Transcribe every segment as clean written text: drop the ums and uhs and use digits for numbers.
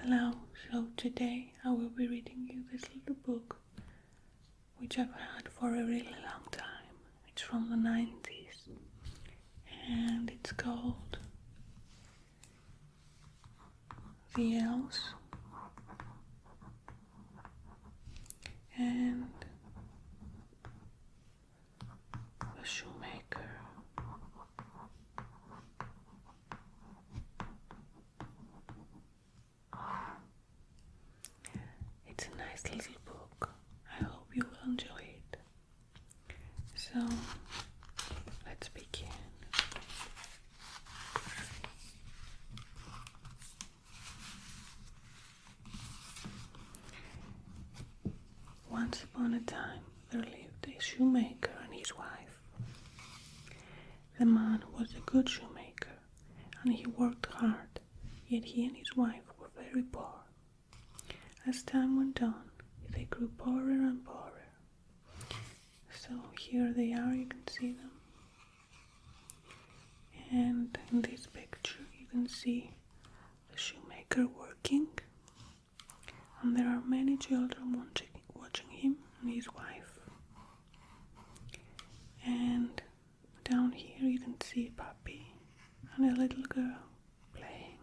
Hello, so today I will be reading you this little book which I've had for a really long time. It's from the 90s and it's called The Elves and the Shoemaker. It's a nice little book. I hope you will enjoy it. So, let's begin. Once upon a time, there lived a shoemaker and his wife. The man was a good shoemaker, and he worked hard, yet he and his wife were very poor. As time went on, they grew poorer and poorer. So here they are, you can see them. And in this picture you can see the shoemaker working, and there are many children watching him and his wife. And down here you can see a puppy and a little girl playing.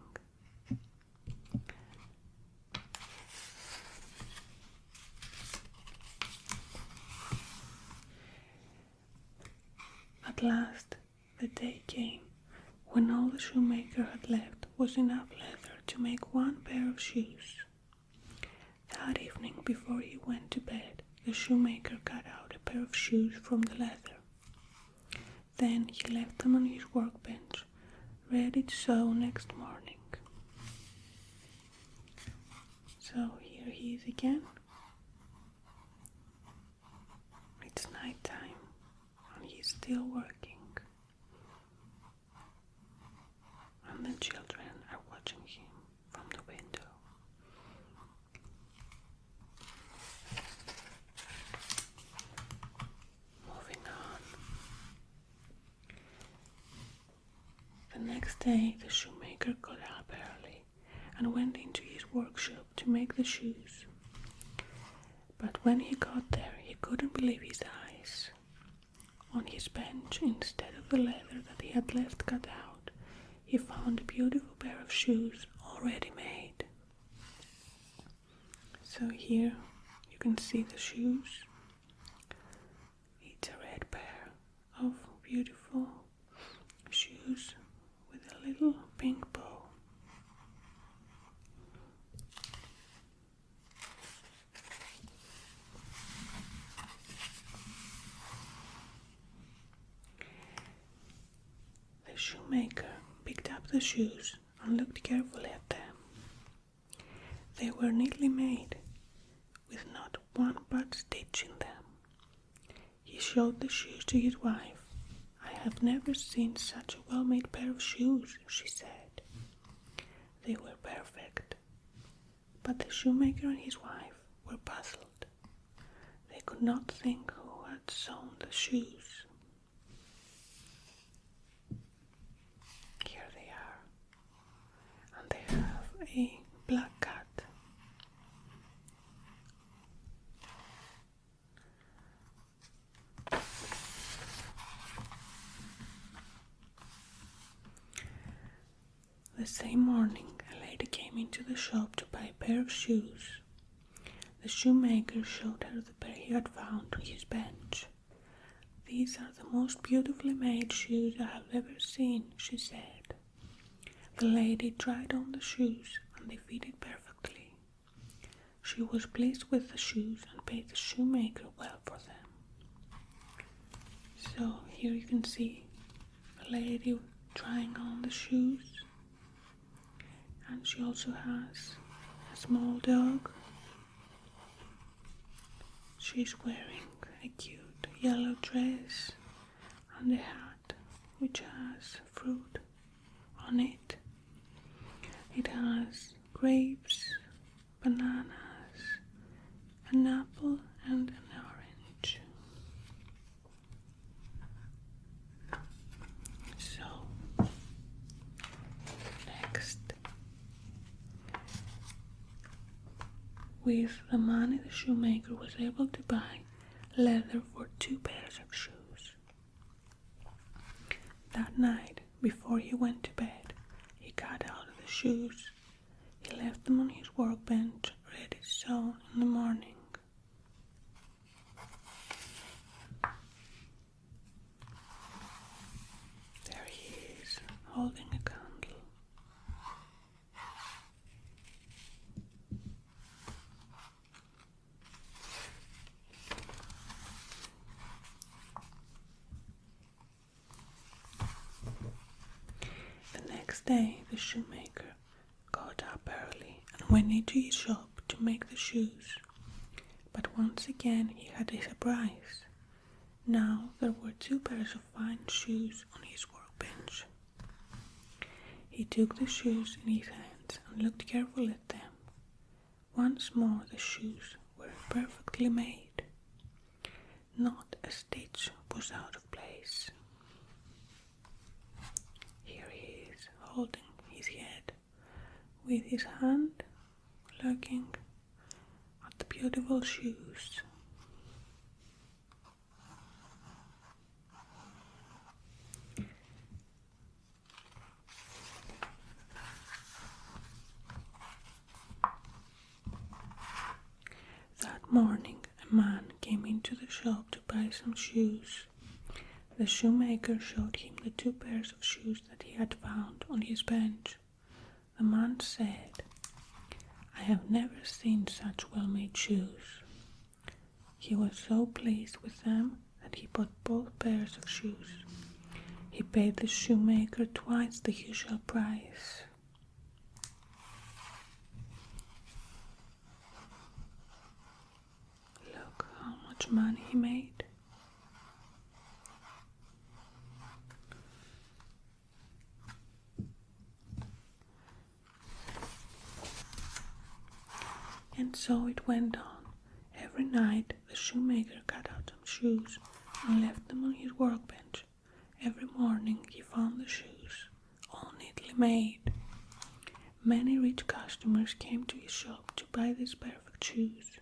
At last the day came when all the shoemaker had left was enough leather to make one pair of shoes. That evening, before he went to bed, the shoemaker cut out a pair of shoes from the leather. Then he left them on his workbench, ready to sew next morning. So here he is again. It's night time and he's still working. And the children are watching him from the window. Moving on. The next day, the shoemaker got up early and went into his workshop to make the shoes. But when he got there, he couldn't believe his eyes. On his bench, instead of the leather that he had left cut out, he found a beautiful pair of shoes already made. So here you can see the shoes. It's a red pair of beautiful shoes with a little pink bow. The shoemaker picked up the shoes and looked carefully at them. They were neatly made, with not one bad stitch in them. He showed the shoes to his wife. "I have never seen such a well-made pair of shoes," she said. They were perfect. But the shoemaker and his wife were puzzled. They could not think who had sewn the shoes. Here they are, and they have a black cat. The same morning, a lady came into the shop to buy a pair of shoes. The shoemaker showed her the pair he had found on his bench. "These are the most beautifully made shoes I have ever seen," she said. The lady tried on the shoes and they fitted perfectly. She was pleased with the shoes and paid the shoemaker well for them. So here you can see a lady trying on the shoes. And she also has a small dog. She's wearing a cute yellow dress and a hat which has fruit on it. It has grapes, bananas, an apple and an orange. So, next With the money, the shoemaker was able to buy leather for 2 pairs of shoes. That night, before he went to bed, he got out the shoes. He left them on his workbench, ready to sew in the morning. There he is, holding a candle. The next day, the shoemaker got up early and went into his shop to make the shoes. But once again he had a surprise. Now there were 2 pairs of fine shoes on his workbench. He took the shoes in his hands and looked carefully at them. Once more the shoes were perfectly made. Not a stitch was out of place. Here he is, holding his head, with his hand looking at the beautiful shoes. That morning, a man came into the shop to buy some shoes. The shoemaker showed him the 2 pairs of shoes that he had found on his bench. The man said, "I have never seen such well-made shoes." He was so pleased with them that he bought both pairs of shoes. He paid the shoemaker twice the usual price. Look how much money he made. And so it went on. Every night the shoemaker cut out some shoes and left them on his workbench. Every morning he found the shoes, all neatly made. Many rich customers came to his shop to buy these perfect shoes.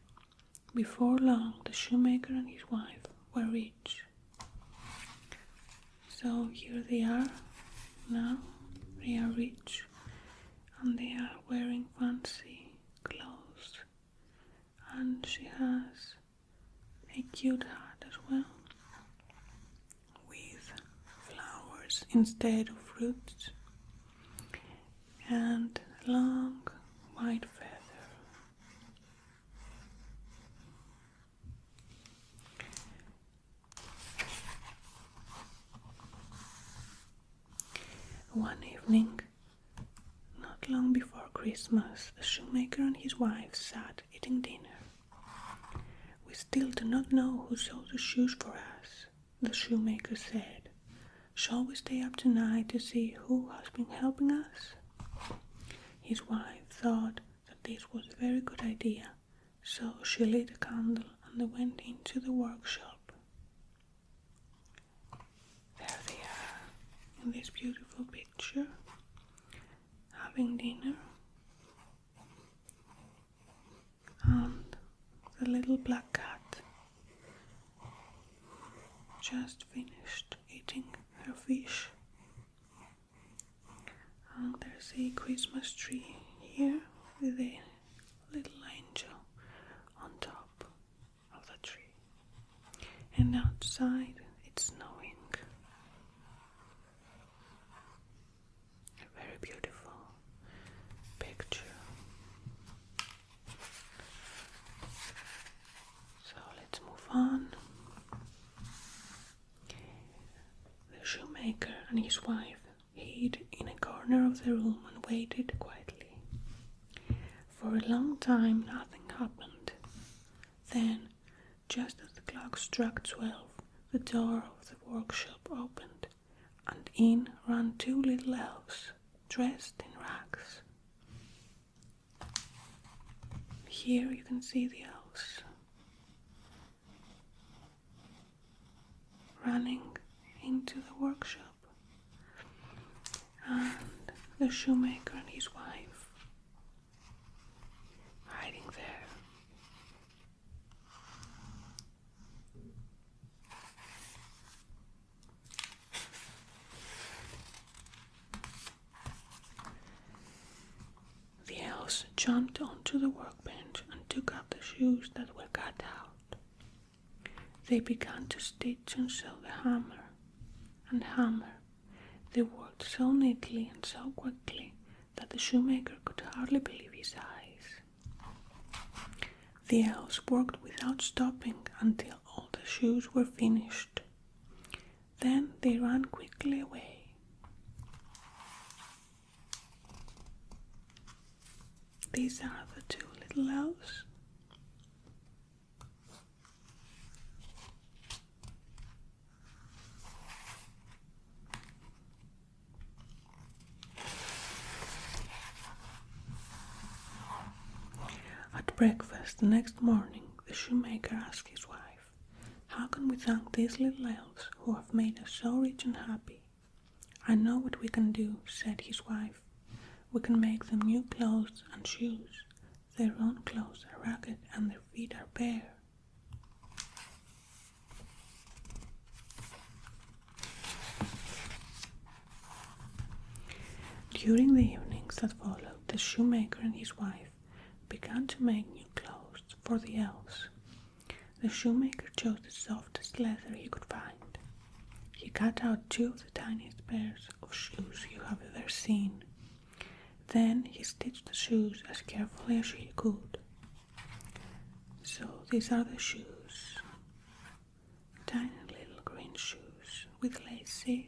Before long the shoemaker and his wife were rich. So here they are now. They are rich and they are wearing fancy clothes. And she has a cute hat as well, with flowers instead of fruits, and a long white feather. One evening, not long before Christmas, the shoemaker and his wife sat eating dinner. "We still do not know who sewed the shoes for us," the shoemaker said. "Shall we stay up tonight to see who has been helping us?" His wife thought that this was a very good idea, so she lit a candle and they went into the workshop. There they are, in this beautiful picture, having dinner. And the little black cat just finished eating her fish. And there's a Christmas tree here with a little angel on top of the tree. And outside it's snowing. A very beautiful picture. Let's move on. The shoemaker and his wife hid in a corner of the room and waited quietly. For a long time nothing happened. Then, just as the clock struck 12, the door of the workshop opened, and in ran 2 little elves, dressed in rags. Here you can see the elves running into the workshop, and the shoemaker and his wife hiding there. elves jumped onto the workbench and took out the shoes that were cut out. They began to stitch and sew the hammer and hammer. They worked so neatly and so quickly that the shoemaker could hardly believe his eyes. The elves worked without stopping until all the shoes were finished. Then they ran quickly away. These are the two little elves. At breakfast the next morning, the shoemaker asked his wife, "How can we thank these little elves who have made us so rich and happy?" "I know what we can do," said his wife. "We can make them new clothes and shoes. Their own clothes are ragged and their feet are bare." During the evenings that followed, the shoemaker and his wife began to make new clothes for the elves. The shoemaker chose the softest leather he could find. He cut out 2 of the tiniest pairs of shoes you have ever seen. Then he stitched the shoes as carefully as he could. So these are the shoes. Tiny little green shoes with laces.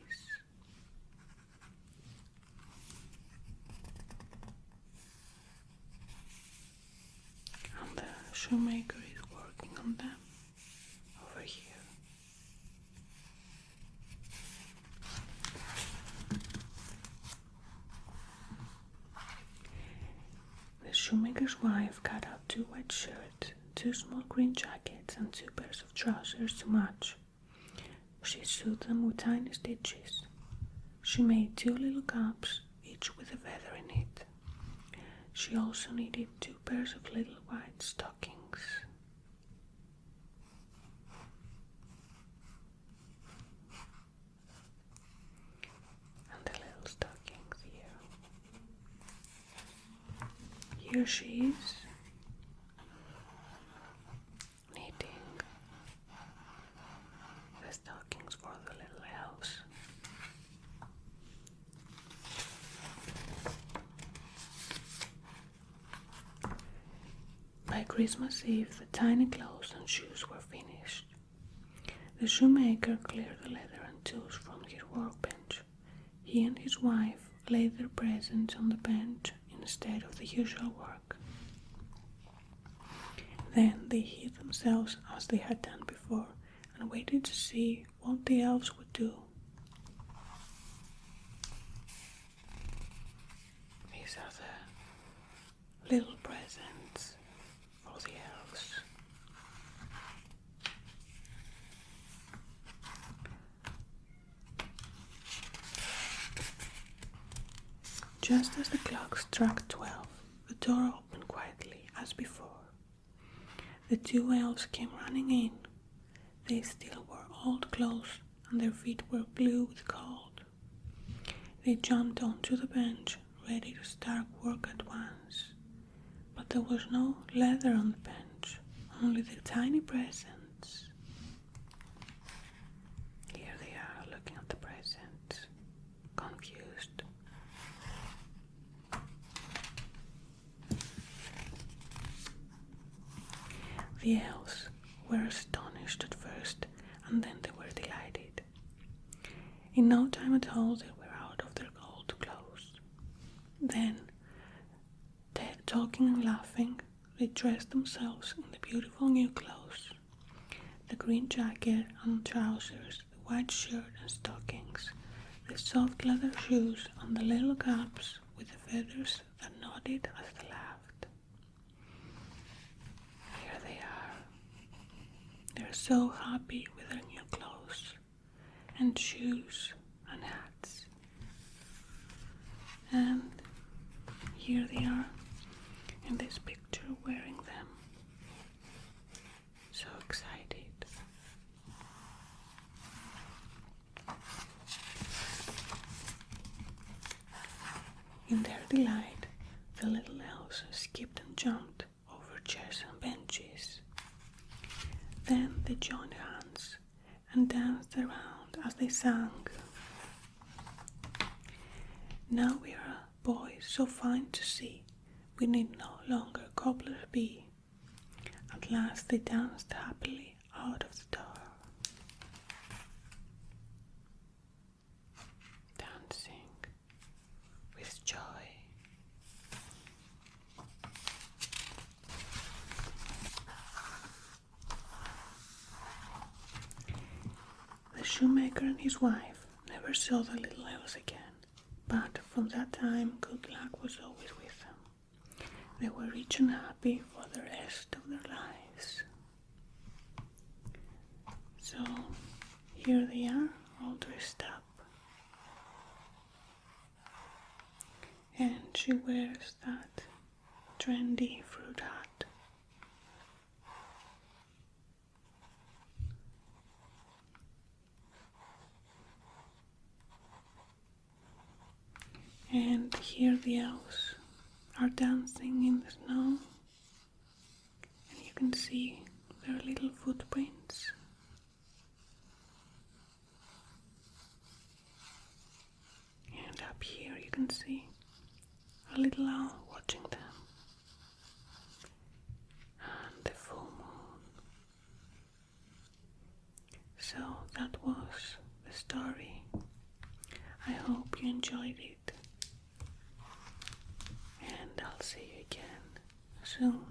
And the shoemaker is working on them over here. The shoemaker's wife cut out 2 white shirts, 2 small green jackets, and 2 pairs of trousers to match. She sewed them with tiny stitches. She made 2 little caps, each with a feather in it. She also knitted 2 pairs of little white stockings. And the little stockings here. Here she is, knitting the stockings for the little elves. By Christmas Eve, the tiny clothes and shoes were finished. The shoemaker cleared the leather and tools from his workbench. He and his wife laid their presents on the bench instead of the usual work. Then they hid themselves as they had done before and waited to see what the elves would do. These are the little presents for the elves. Just as the clock struck 12, the door opened quietly as before. The 2 elves came running in. They still wore old clothes and their feet were blue with cold. They jumped onto the bench, ready to start work at once. But there was no leather on the bench, only the tiny presents. Here they are looking at the presents, confused. The elves were astonished at first, and then they were delighted. In no time at all they were out of their old clothes. Then, talking and laughing, they dressed themselves in the beautiful new clothes. The green jacket and trousers, the white shirt and stockings, the soft leather shoes and the little caps with the feathers that nodded as they laughed. Here they are. They're so happy with their new clothes and shoes and hats. And here they are in this picture wearing them. So excited. In their delight, the little little elves skipped and jumped over chairs and benches. Then they joined hands and danced around as they sang. Now we are boys so fine to see, we need no longer cobblers be. At last they danced happily out of the door. Dancing with joy. The shoemaker and his wife never saw the little elves again, but from that time good luck was always with them. They were rich and happy for the rest of their lives. So here they are, all dressed up. And she wears that trendy fruit hat. And here the elves are dancing in the snow, and you can see their little footprints. And up here you can see a little owl watching them, and the full moon. So that was the story. I hope you enjoyed it. And I'll see you again soon.